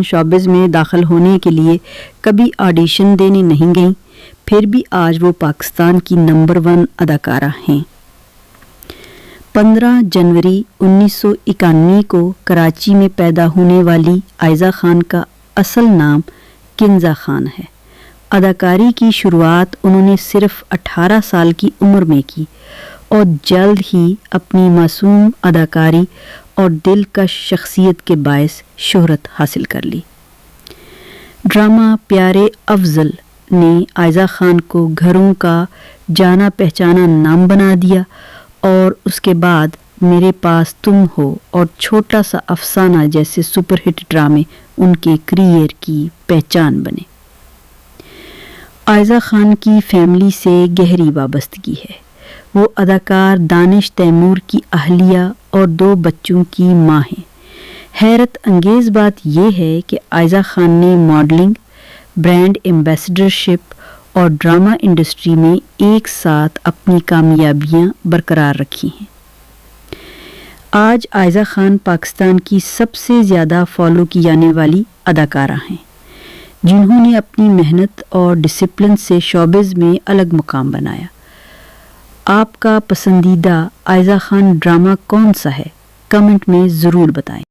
Showbiz میں داخل ہونے کے لیے کبھی آڈیشن دینے نہیں گئیں، پھر بھی آج وہ پاکستان کی نمبر 1 اداکارہ ہیں۔ 15 جنوری 1991 کو کراچی میں پیدا ہونے والی عائزہ خان کا اصل نام کنزہ خان ہے۔ اداکاری کی شروعات انہوں نے صرف 18 سال کی عمر میں کی اور جلد ہی اپنی معصوم اداکاری اور دلکش شخصیت کے باعث شہرت حاصل کر لی۔ ڈرامہ پیارے افضل نے عائزہ خان کو گھروں کا جانا پہچانا نام بنا دیا اور اس کے بعد میرے پاس تم ہو اور چھوٹا سا افسانہ جیسے سپر ہٹ ڈرامے ان کے کریئر کی پہچان بنے۔ عائزہ خان کی فیملی سے گہری وابستگی ہے۔ وہ اداکار دانش تیمور کی اہلیہ اور 2 بچوں کی ماں ہیں۔ حیرت انگیز بات یہ ہے کہ عائزہ خان نے ماڈلنگ، برانڈ ایمبیسڈرشپ اور ڈرامہ انڈسٹری میں ایک ساتھ اپنی کامیابیاں برقرار رکھی ہیں۔ آج عائزہ خان پاکستان کی سب سے زیادہ فالو کی جانے والی اداکارہ ہیں، جنہوں نے اپنی محنت اور ڈسپلن سے شوبز میں الگ مقام بنایا۔ آپ کا پسندیدہ عائزہ خان ڈرامہ کون سا ہے؟ کمنٹ میں ضرور بتائیں۔